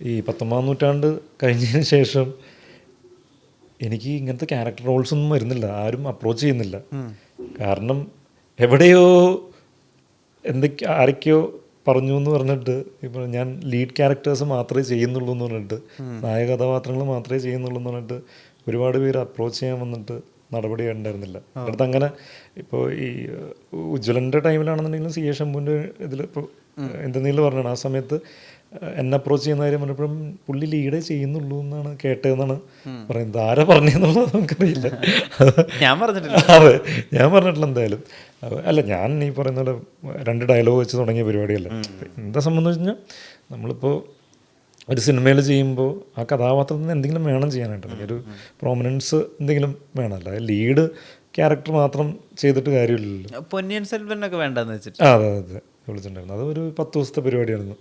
ഈ 19-ാം നൂറ്റാണ്ട് കഴിഞ്ഞതിന് ശേഷം എനിക്ക് ഇങ്ങനത്തെ ക്യാരക്ടർ റോൾസൊന്നും വരുന്നില്ല, ആരും അപ്രോച്ച് ചെയ്യുന്നില്ല. കാരണം എവിടെയോ ആരൊക്കെയോ പറഞ്ഞു എന്ന് പറഞ്ഞിട്ട്, ഇപ്പോൾ ഞാൻ ലീഡ് ക്യാരക്ടേഴ്സ് മാത്രമേ ചെയ്യുന്നുള്ളൂ എന്ന് പറഞ്ഞിട്ട്, നായക കഥാപാത്രങ്ങൾ മാത്രമേ ചെയ്യുന്നുള്ളൂ എന്ന് പറഞ്ഞിട്ട് ഒരുപാട് പേര് അപ്രോച്ച് ചെയ്യാൻ വന്നിട്ട് നടപടി ഉണ്ടായിരുന്നില്ല. അടുത്ത് അങ്ങനെ ഇപ്പോൾ ഈ ഉജ്ജ്വലൻ്റെ ടൈമിലാണെന്നുണ്ടെങ്കിലും സി എ ശംഭുവിൻ്റെ ഇതിൽ ഇപ്പോൾ എന്തെങ്കിലും പറഞ്ഞാണ് ആ സമയത്ത് എന്നെ അപ്രോച്ച് ചെയ്യുന്ന കാര്യം പറഞ്ഞപ്പോഴും പുള്ളി ലീഡേ ചെയ്യുന്നുള്ളൂ എന്നാണ് കേട്ടതെന്നാണ് പറയുന്നത്. ആരാ പറഞ്ഞതെന്നുള്ളത് നമുക്കറിയില്ല. ഞാൻ പറഞ്ഞിട്ടില്ല. അതെ, ഞാൻ പറഞ്ഞിട്ടില്ല എന്തായാലും. അല്ല, ഞാൻ ഈ പറയുന്ന പോലെ 2 ഡയലോഗ് വെച്ച് തുടങ്ങിയ പരിപാടിയല്ല. എന്താ സംബന്ധിച്ച് കഴിഞ്ഞാൽ നമ്മളിപ്പോൾ ഒരു സിനിമയിൽ ചെയ്യുമ്പോൾ ആ കഥാപാത്രത്തിന് എന്തെങ്കിലും വേണം ചെയ്യാനായിട്ട്, അല്ലെങ്കിൽ ഒരു പ്രോമിനൻസ് എന്തെങ്കിലും വേണമല്ല. ലീഡ് ക്യാരക്ടർ മാത്രം ചെയ്തിട്ട് കാര്യമില്ലല്ലോ. പൊന്നിയൻ സെൽവനൊക്കെ വേണ്ടെന്ന് വെച്ചിട്ട് അതെ അതെ വിളിച്ചിട്ടുണ്ടായിരുന്നു. അത് ഒരു 10 ദിവസത്തെ പരിപാടിയായിരുന്നു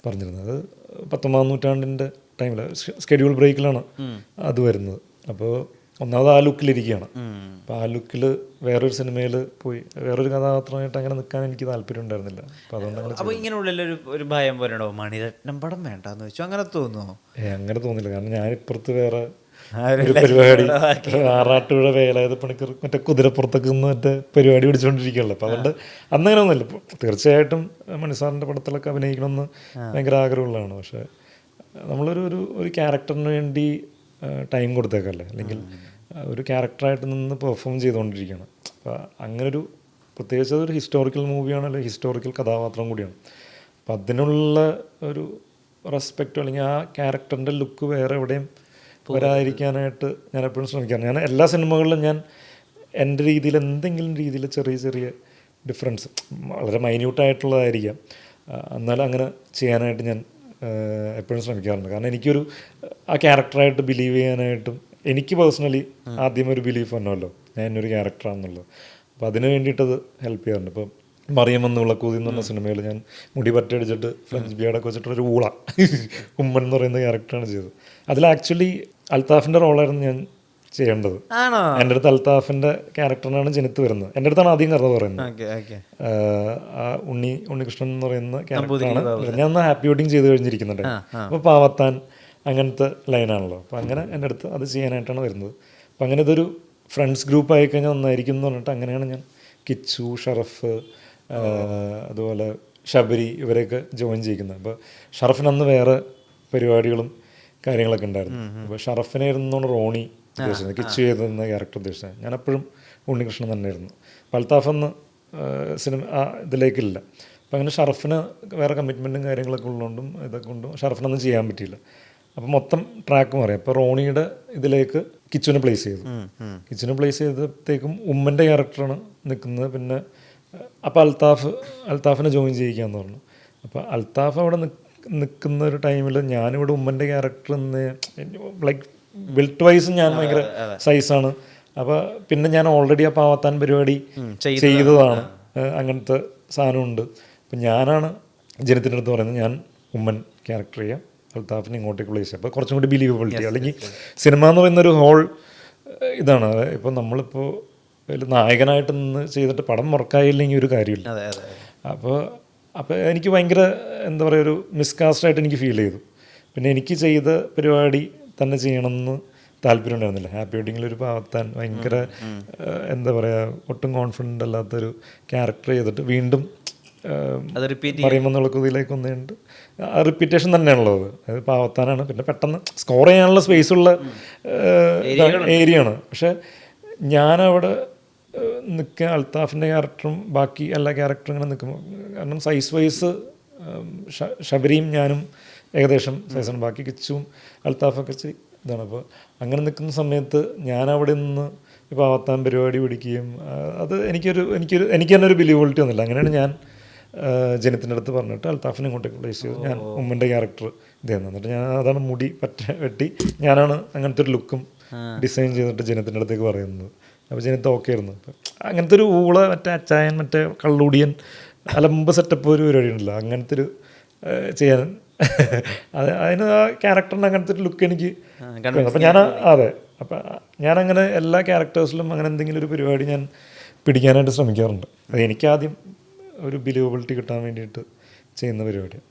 പറഞ്ഞിരുന്നത്. അത് 19-ാം നൂറ്റാണ്ടിൻ്റെ ടൈമിൽ സ്കെഡ്യൂൾ ബ്രേക്കിലാണ് അത് വരുന്നത്. അപ്പോൾ ഒന്നാമത് ആ ലുക്കിലിരിക്കുകയാണ്. അപ്പോൾ ആ ലുക്കിൽ വേറൊരു സിനിമയിൽ പോയി വേറൊരു കഥാപാത്രമായിട്ട് അങ്ങനെ നിൽക്കാൻ എനിക്ക് താല്പര്യം ഉണ്ടായിരുന്നില്ല. അപ്പോൾ അതുകൊണ്ട് അങ്ങനെ. അപ്പോൾ ഇങ്ങനെ ഉള്ളിലൊരു ഭയം പോലെയോ മണിരത്നം പടം വേണ്ടെന്ന് വെച്ചു അങ്ങനെ തോന്നുമോ? അങ്ങനെ തോന്നില്ല. കാരണം ഞാനിപ്പുറത്ത് വേറെ ഒരു പരിപാടി ആറാട്ടുപുഴ വേലായുധ പണിക്കർ മറ്റേ കുതിരപ്പുറത്തൊക്കെ നിന്ന് മറ്റേ പരിപാടി പിടിച്ചുകൊണ്ടിരിക്കുകയല്ലോ. അപ്പോൾ അതുകൊണ്ട് അന്നങ്ങനെ ഒന്നുമില്ല. ഇപ്പോൾ തീർച്ചയായിട്ടും മണിസാറിൻ്റെ പടത്തിലൊക്കെ അഭിനയിക്കണമെന്ന് ഭയങ്കര ആഗ്രഹമുള്ളതാണ്. പക്ഷേ നമ്മളൊരു ഒരു ക്യാരക്ടറിന് വേണ്ടി ടൈം കൊടുത്തേക്കല്ലേ, അല്ലെങ്കിൽ ഒരു ക്യാരക്ടറായിട്ട് നിന്ന് പെർഫോം ചെയ്തുകൊണ്ടിരിക്കുകയാണ്. അപ്പോൾ അങ്ങനൊരു പ്രത്യേകിച്ച് അതൊരു ഹിസ്റ്റോറിക്കൽ മൂവിയാണ്, അല്ലെങ്കിൽ ഹിസ്റ്റോറിക്കൽ കഥാപാത്രം കൂടിയാണ്. അപ്പം അതിനുള്ള ഒരു റെസ്പെക്റ്റോ അല്ലെങ്കിൽ ആ ക്യാരക്ടറിൻ്റെ ലുക്ക് വേറെ എവിടെയും വരാതിരിക്കാനായിട്ട് ഞാൻ എപ്പോഴും ശ്രമിക്കാറുണ്ട്. ഞാൻ എല്ലാ സിനിമകളിലും ഞാൻ എൻ്റെ രീതിയിൽ എന്തെങ്കിലും രീതിയിൽ ചെറിയ ചെറിയ ഡിഫറൻസ്, വളരെ മൈന്യൂട്ടായിട്ടുള്ളതായിരിക്കാം, എന്നാലും അങ്ങനെ ചെയ്യാനായിട്ട് ഞാൻ എപ്പോഴും ശ്രമിക്കാറുണ്ട്. കാരണം എനിക്കൊരു ആ ക്യാരക്ടറായിട്ട് ബിലീവ് ചെയ്യാനായിട്ടും എനിക്ക് പേഴ്സണലി ആദ്യം ഒരു ബിലീഫ് വന്നല്ലോ ഞാൻ എന്നൊരു ക്യാരക്ടറാണെന്നുള്ളത്. അപ്പോൾ അതിന് വേണ്ടിയിട്ടത് ഹെൽപ്പ് ചെയ്യാറുണ്ട്. ഇപ്പം മറിയമെന്ന് വിളക്കൂതി എന്ന് പറഞ്ഞ സിനിമയിൽ ഞാൻ മുടി പറ്റടിച്ചിട്ട് ഫ്രഞ്ച് ബിയാഡൊക്കെ വെച്ചിട്ടൊരു ഊള ഉമ്മൻ എന്ന് പറയുന്ന ക്യാരക്ടറാണ് ചെയ്തത്. അതിൽ ആക്ച്വലി അൽത്താഫിൻ്റെ റോളായിരുന്നു ഞാൻ ചെയ്യേണ്ടത്. എൻ്റെ അടുത്ത് അൽത്താഫിൻ്റെ ക്യാരക്ടറിനാണ് ജനിത്ത് വരുന്നത്. എൻ്റെ അടുത്താണ് ആദ്യം കഥ പറയുന്നത്. ഉണ്ണികൃഷ്ണൻ എന്ന് പറയുന്ന ക്യാരക്ടറാണ്. ഞാൻ ഒന്ന് ഹാപ്പി വെഡിങ് ചെയ്ത് കഴിഞ്ഞിരിക്കുന്നുണ്ട്. അപ്പോൾ പാവത്താൻ അങ്ങനത്തെ ലൈനാണല്ലോ. അപ്പോൾ അങ്ങനെ എൻ്റെ അടുത്ത് അത് ചെയ്യാനായിട്ടാണ് വരുന്നത്. അപ്പം അങ്ങനെ ഇതൊരു ഫ്രണ്ട്സ് ഗ്രൂപ്പ് ആയിക്കഴിഞ്ഞാൽ നന്നായിരിക്കും എന്ന് പറഞ്ഞിട്ട് അങ്ങനെയാണ് ഞാൻ കിച്ചു, ഷറഫ്, അതുപോലെ ശബരി ഇവരെയൊക്കെ ജോയിൻ ചെയ്യിക്കുന്നത്. അപ്പോൾ ഷറഫിന് അന്ന് വേറെ പരിപാടികളും കാര്യങ്ങളൊക്കെ ഉണ്ടായിരുന്നു. അപ്പോൾ ഷറഫിനായിരുന്നു റോണി ഉദ്ദേശിച്ചത്, കിച്ചു ചെയ്തിരുന്ന ക്യാരക്ടർ ഉദ്ദേശിച്ചത്. ഞാൻ എപ്പോഴും ഉണ്ണികൃഷ്ണൻ തന്നെയായിരുന്നു. അപ്പോൾ അൽത്താഫെന്ന് സിനിമ ഇതിലേക്കില്ല. അപ്പോൾ അങ്ങനെ ഷറഫിന് വേറെ കമ്മിറ്റ്മെൻറ്റും കാര്യങ്ങളൊക്കെ ഉള്ളതുകൊണ്ടും ഇതൊക്കെ കൊണ്ടും ഷറഫിനൊന്നും ചെയ്യാൻ പറ്റിയില്ല. അപ്പോൾ മൊത്തം ട്രാക്ക് മാറി. അപ്പോൾ റോണിയുടെ ഇതിലേക്ക് കിച്ചുവിനെ പ്ലേസ് ചെയ്തു. കിച്ചുവിനെ പ്ലേസ് ചെയ്തപ്പോഴത്തേക്കും ഉമ്മൻ്റെ ക്യാരക്ടറാണ് നിൽക്കുന്നത്. പിന്നെ അപ്പോൾ അൽത്താഫിനെ ജോയിൻ ചെയ്യിക്കാമെന്ന് പറഞ്ഞു. അപ്പോൾ അൽത്താഫ് അവിടെ നിൽക്കുന്ന ഒരു ടൈമിൽ ഞാനിവിടെ ഉമ്മൻ്റെ ക്യാരക്ടർ ലൈക്ക് ബിൽറ്റ് വൈസ് ഞാൻ ഭയങ്കര സൈസാണ്. അപ്പോൾ പിന്നെ ഞാൻ ഓൾറെഡി ആ പാവത്താൻ പരിപാടി ചെയ്തതാണ്, അങ്ങനത്തെ സാധനമുണ്ട്. അപ്പം ഞാനാണ് ജനത്തിൻ്റെ അടുത്ത് പറയുന്നത് ഞാൻ ഉമ്മൻ ക്യാരക്ടർ ചെയ്യാം, അൽത്താഫിനെ ഇങ്ങോട്ടേക്ക് പ്ലേസ് ചെയ്യാം. അപ്പോൾ കുറച്ചും കൂടി ബിലീവബിലിറ്റി. അല്ലെങ്കിൽ സിനിമ എന്ന് പറയുന്നൊരു ഹോൾ ഇതാണ്. ഇപ്പോൾ നമ്മളിപ്പോൾ നായകനായിട്ട് നിന്ന് ചെയ്തിട്ട് പടം മുറക്കായില്ലെങ്കിൽ ഒരു കാര്യമില്ല. അപ്പോൾ എനിക്ക് ഭയങ്കര എന്താ പറയുക, ഒരു മിസ്കാസ്റ്റായിട്ട് എനിക്ക് ഫീൽ ചെയ്തു. പിന്നെ എനിക്ക് ചെയ്ത പരിപാടി തന്നെ ചെയ്യണമെന്ന് താല്പര്യം ഉണ്ടായിരുന്നില്ല. ഹാപ്പി വെഡിങ്ങിലൊരു പാവത്താൻ ഭയങ്കര എന്താ പറയുക, ഒട്ടും കോൺഫിഡൻ്റ് അല്ലാത്തൊരു ക്യാരക്ടർ ചെയ്തിട്ട് വീണ്ടും പറയുമെന്നുള്ള ഇതിലേക്ക് ഒന്നുണ്ട്. ആ റിപ്പീറ്റേഷൻ തന്നെയാണുള്ളത്. അത് പാവത്താനാണ്. പിന്നെ പെട്ടെന്ന് സ്കോർ ചെയ്യാനുള്ള സ്പേസുള്ള ഏരിയയാണ്. പക്ഷേ ഞാനവിടെ നിൽക്കുക അൽത്താഫിൻ്റെ ക്യാരക്ടറും ബാക്കി എല്ലാ ക്യാരക്ടറും ഇങ്ങനെ നിൽക്കുമ്പോൾ, കാരണം സൈസ് വൈസ് ശബരിയും ഞാനും ഏകദേശം സൈസാണ്, ബാക്കി കിച്ചും അൽത്താഫൊക്കെ ഇതാണ്. അപ്പോൾ അങ്ങനെ നിൽക്കുന്ന സമയത്ത് ഞാനവിടെ നിന്ന് ഇപ്പോൾ ആവത്താൻ പരിപാടി പിടിക്കുകയും അത് എനിക്ക് തന്നെ ഒരു ബിലീവബിലിറ്റി ഒന്നുമില്ല. അങ്ങനെയാണ് ഞാൻ ജനത്തിൻ്റെ അടുത്ത് പറഞ്ഞിട്ട് അൽത്താഫിനെ ഇങ്ങോട്ടേക്ക് പ്ലേസ് ചെയ്തു. ഞാൻ ഉമ്മൻ്റെ ക്യാരക്ടർ ഇതായിരുന്നു. എന്നിട്ട് ഞാൻ അതാണ് മുടി വെട്ടി ഞാനാണ് അങ്ങനത്തെ ഒരു ലുക്കും ഡിസൈൻ ചെയ്തിട്ട് ജനത്തിൻ്റെ അടുത്തേക്ക് പറയുന്നത്. അപ്പോൾ ജനത്ത് ഓക്കെ ആയിരുന്നു. അങ്ങനത്തെ ഒരു ഊള മറ്റേ അച്ചായൻ മറ്റേ കള്ളുടിയൻ അലമ്പ് സെറ്റപ്പ് ഒരു പരിപാടി ഉണ്ടല്ലോ, അങ്ങനത്തെ ഒരു ചെയ്യാൻ അതിന് ആ ക്യാരക്ടറിന് അങ്ങനത്തെ ഒരു ലുക്ക് എനിക്ക്. അപ്പം അപ്പം ഞാനങ്ങനെ എല്ലാ ക്യാരക്ടേഴ്സിലും അങ്ങനെ എന്തെങ്കിലും ഒരു പരിപാടി ഞാൻ പിടിക്കാനായിട്ട് ശ്രമിക്കാറുണ്ട്. അത് എനിക്കാദ്യം ഒരു ബിലീവബിലിറ്റി കിട്ടാൻ വേണ്ടിയിട്ട് ചെയ്യുന്ന പരിപാടിയാണ്.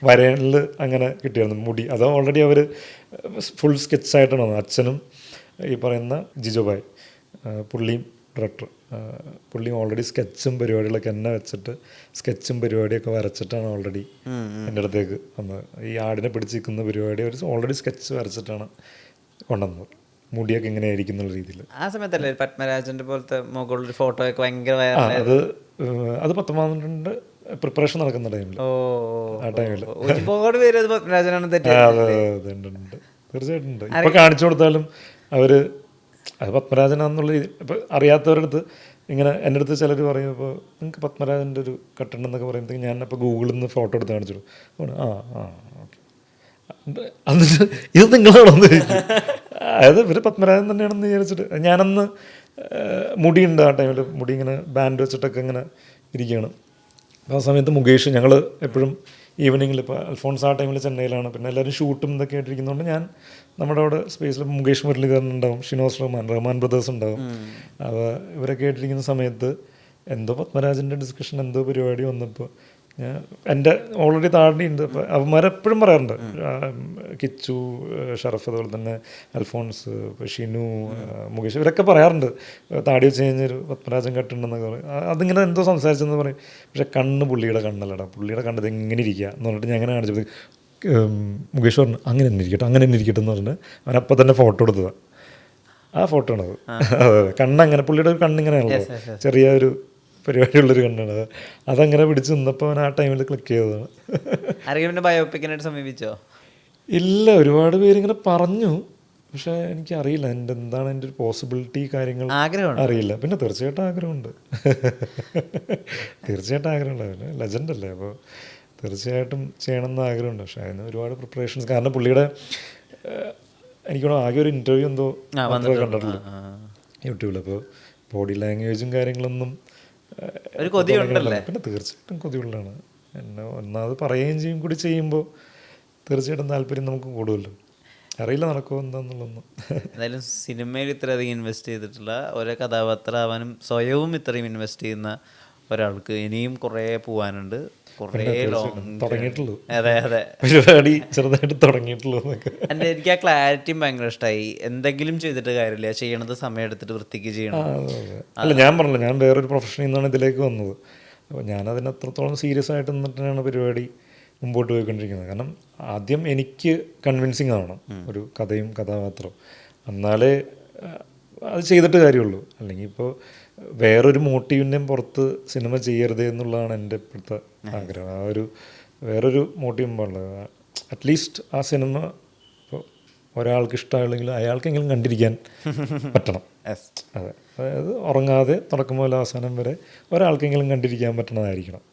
വരനിൽ അങ്ങനെ കിട്ടിയായിരുന്നു മുടി. അത് ഓൾറെഡി അവർ ഫുൾ സ്കെച്ചായിട്ടാണ് വന്നത്. അച്ഛനും ഈ പറയുന്ന ജിജോബായ് പുള്ളിയും ഡയറക്ടർ, പുള്ളിയും ഓൾറെഡി സ്കെച്ചും പരിപാടികളൊക്കെ എന്നെ വെച്ചിട്ട് സ്കെച്ചും പരിപാടിയൊക്കെ വരച്ചിട്ടാണ് ഓൾറെഡി എൻ്റെ അടുത്തേക്ക് വന്നത്. ഈ ആടിനെ പിടിച്ചിരിക്കുന്ന പരിപാടി അവർ ഓൾറെഡി സ്കെച്ച് വരച്ചിട്ടാണ് കൊണ്ടുവന്നത്, മുടിയൊക്കെ എങ്ങനെയായിരിക്കും എന്നുള്ള രീതിയിൽ. ആ സമയത്തല്ലേ പത്മരാജന്റെ പോലത്തെ മുകളിൽ ഫോട്ടോ ഒക്കെ ഭയങ്കര അത് 19 പ്രിപ്പറേഷൻ നടക്കുന്ന ടൈമിൽ, ആ ടൈമിൽ ഒരുപാട് പേര് അത് പത്മരാജനാണ് ഉണ്ട്. തീർച്ചയായിട്ടും ഉണ്ട്. ഇപ്പൊ കാണിച്ചു കൊടുത്താലും അവര് അത് പത്മരാജനാന്നുള്ള രീതി. ഇപ്പൊ അറിയാത്തവരുടെ അടുത്ത് ഇങ്ങനെ എൻ്റെ അടുത്ത് ചിലർ പറയും, ഇപ്പോൾ നിങ്ങൾക്ക് പത്മരാജൻ്റെ ഒരു കട്ടുണ്ടെന്നൊക്കെ പറയുമ്പോഴത്തേക്ക് ഞാൻ അപ്പോൾ ഗൂഗിളിൽ നിന്ന് ഫോട്ടോ എടുത്ത് കാണിച്ചു കൊടുക്കും. ഓക്കെ, എന്നിട്ട് ഇത് നിങ്ങളാണോ എന്ന് ചോദിക്കും. അതായത് ഇവർ പത്മരാജൻ തന്നെയാണെന്ന് വിചാരിച്ചിട്ട്. ഞാനന്ന് മുടിയുണ്ട്, ആ ടൈമിൽ മുടി ഇങ്ങനെ ബാൻഡ് വെച്ചിട്ടൊക്കെ ഇങ്ങനെ ഇരിക്കുകയാണ്. അപ്പോൾ ആ സമയത്ത് മുകേഷ്, ഞങ്ങൾ എപ്പോഴും ഈവനിങ്ങിൽ, ഇപ്പോൾ അൽഫോൺസ് ആ ടൈമിൽ ചെന്നൈയിലാണ്, പിന്നെ എല്ലാവരും ഷൂട്ടും ഇതൊക്കെ ആയിട്ടിരിക്കുന്നതുകൊണ്ട് ഞാൻ നമ്മുടെ അവിടെ സ്പേസിൽ മുകേഷ് മുരളീധരൻ ഉണ്ടാവും, ഷിനോസ് റഹ്മാൻ ബ്രദേഴ്സ് ഉണ്ടാവും. അപ്പോൾ ഇവരൊക്കെ ആയിട്ടിരിക്കുന്ന സമയത്ത് എന്തോ പത്മരാജൻ്റെ ഡിസ്കഷൻ എന്തോ പരിപാടി വന്നപ്പോൾ ഞാൻ എൻ്റെ ഓൾറെഡി താടിയുണ്ട്. അപ്പോൾ അവന്മാരെപ്പോഴും പറയാറുണ്ട്, കിച്ചു, ഷറഫ്, അതുപോലെ തന്നെ അൽഫോൺസ്, ഷിനു, മുകേഷ്, ഇവരൊക്കെ പറയാറുണ്ട് താടി വെച്ച് കഴിഞ്ഞൊരു പത്മരാജൻ കട്ടുണ്ടെന്നൊക്കെ പറയും. അതിങ്ങനെ എന്തോ സംസാരിച്ചെന്ന് പറയും. പക്ഷേ കണ്ണ് പുള്ളിയുടെ കണ്ണല്ലടാ, പുള്ളിയുടെ കണ്ടത് എങ്ങനെ ഇരിക്കുക എന്ന് പറഞ്ഞിട്ട് ഞാൻ അങ്ങനെ കാണിച്ചത്. മുകേഷ് പറഞ്ഞു അങ്ങനെ തന്നെ ഇരിക്കട്ടെ എന്ന് പറഞ്ഞ് അവനപ്പം തന്നെ ഫോട്ടോ എടുത്തതാണ്. ആ ഫോട്ടോ ആണത്. അതെ, കണ്ണങ്ങനെ, പുള്ളിയുടെ ഒരു കണ്ണിങ്ങനെയാണല്ലോ, ചെറിയ ഒരു പരിപാടിയുള്ളൊരു കണ്ണാണ്. അതങ്ങനെ പിടിച്ച് നിന്നപ്പോൾ അവൻ ആ ടൈമിൽ ക്ലിക്ക് ചെയ്തതാണ്. ആരെങ്കിലും ബയോപിക്കിനായിട്ട് സമീപിച്ചോ? ഇല്ല, ഒരുപാട് പേരിങ്ങനെ പറഞ്ഞു, പക്ഷേ എനിക്കറിയില്ല എന്താണ് എൻ്റെ ഒരു പോസിബിലിറ്റി കാര്യങ്ങൾ അറിയില്ല. പിന്നെ തീർച്ചയായിട്ടും ആഗ്രഹമുണ്ട്, ആഗ്രഹമുണ്ട്. ലെജൻഡ് അല്ലേ, അപ്പോൾ തീർച്ചയായിട്ടും ചെയ്യണമെന്ന് ആഗ്രഹമുണ്ട്. പക്ഷേ അതിന് ഒരുപാട് പ്രിപ്പറേഷൻസ്. കാരണം പുള്ളിയുടെ എനിക്ക് ആകെ ഒരു ഇൻ്റർവ്യൂ എന്തോ മാത്രമേ കണ്ടിട്ടുള്ളൂ യൂട്യൂബിൽ. അപ്പോൾ ബോഡി ലാംഗ്വേജും കാര്യങ്ങളൊന്നും പിന്നെ തീർച്ചയായിട്ടും കൊതിയുള്ളതാണ്. എന്നെ ഒന്നാമത് പറയുകയും ചെയ്യും കൂടി ചെയ്യുമ്പോൾ തീർച്ചയായിട്ടും താല്പര്യം നമുക്ക് കൂടുമല്ലോ. അറിയില്ല നടക്കുമോ എന്താന്നുള്ളതൊന്നും. എന്തായാലും സിനിമയിൽ ഇത്രയധികം ഇൻവെസ്റ്റ് ചെയ്തിട്ടുള്ള ഓരോ കഥാപാത്രമാവാനും സ്വയവും ഇത്രയും ഇൻവെസ്റ്റ് ചെയ്യുന്ന ഒരാൾക്ക് ഇനിയും കുറേ പോകാനുണ്ട്. തുടങ്ങിയിട്ടുള്ളൂ. അതെ അതെ, പരിപാടി ചെറുതായിട്ട് തുടങ്ങിയിട്ടുള്ളൂ. എനിക്ക് ആ ക്ലാരിറ്റിയും ഭയങ്കര ഇഷ്ടമായി. എന്തെങ്കിലും ചെയ്തിട്ട് കാര്യമില്ല, ചെയ്യണത് സമയം എടുത്തിട്ട് വൃത്തിക്ക് ചെയ്യണം. അല്ല, ഞാൻ പറഞ്ഞില്ല, ഞാൻ വേറൊരു പ്രൊഫഷനിൽ നിന്നാണ് ഇതിലേക്ക് വന്നത്. അപ്പോൾ ഞാനതിന് അത്രത്തോളം സീരിയസ് ആയിട്ട് നിന്നിട്ടാണ് പരിപാടി മുമ്പോട്ട് പോയിക്കൊണ്ടിരിക്കുന്നത്. കാരണം ആദ്യം എനിക്ക് കൺവിൻസിങ് ആവണം ഒരു കഥയും കഥാപാത്രവും, എന്നാലേ അത് ചെയ്തിട്ട് കാര്യമുള്ളൂ. അല്ലെങ്കിൽ ഇപ്പോൾ വേറൊരു മോട്ടീവിൻ്റെയും പുറത്ത് സിനിമ ചെയ്യരുത് എന്നുള്ളതാണ് എൻ്റെ ഇപ്പോഴത്തെ ആഗ്രഹം. ആ ഒരു വേറൊരു മോട്ടീവും പാടില്ല. അറ്റ്ലീസ്റ്റ് ആ സിനിമ ഇപ്പോൾ ഒരാൾക്ക് ഇഷ്ടമായില്ലെങ്കിൽ അയാൾക്കെങ്കിലും കണ്ടിരിക്കാൻ പറ്റണം. അതെ, അതായത് ഉറങ്ങാതെ തുടക്കം മുതൽ അവസാനം വരെ ഒരാൾക്കെങ്കിലും കണ്ടിരിക്കാൻ പറ്റണതായിരിക്കണം.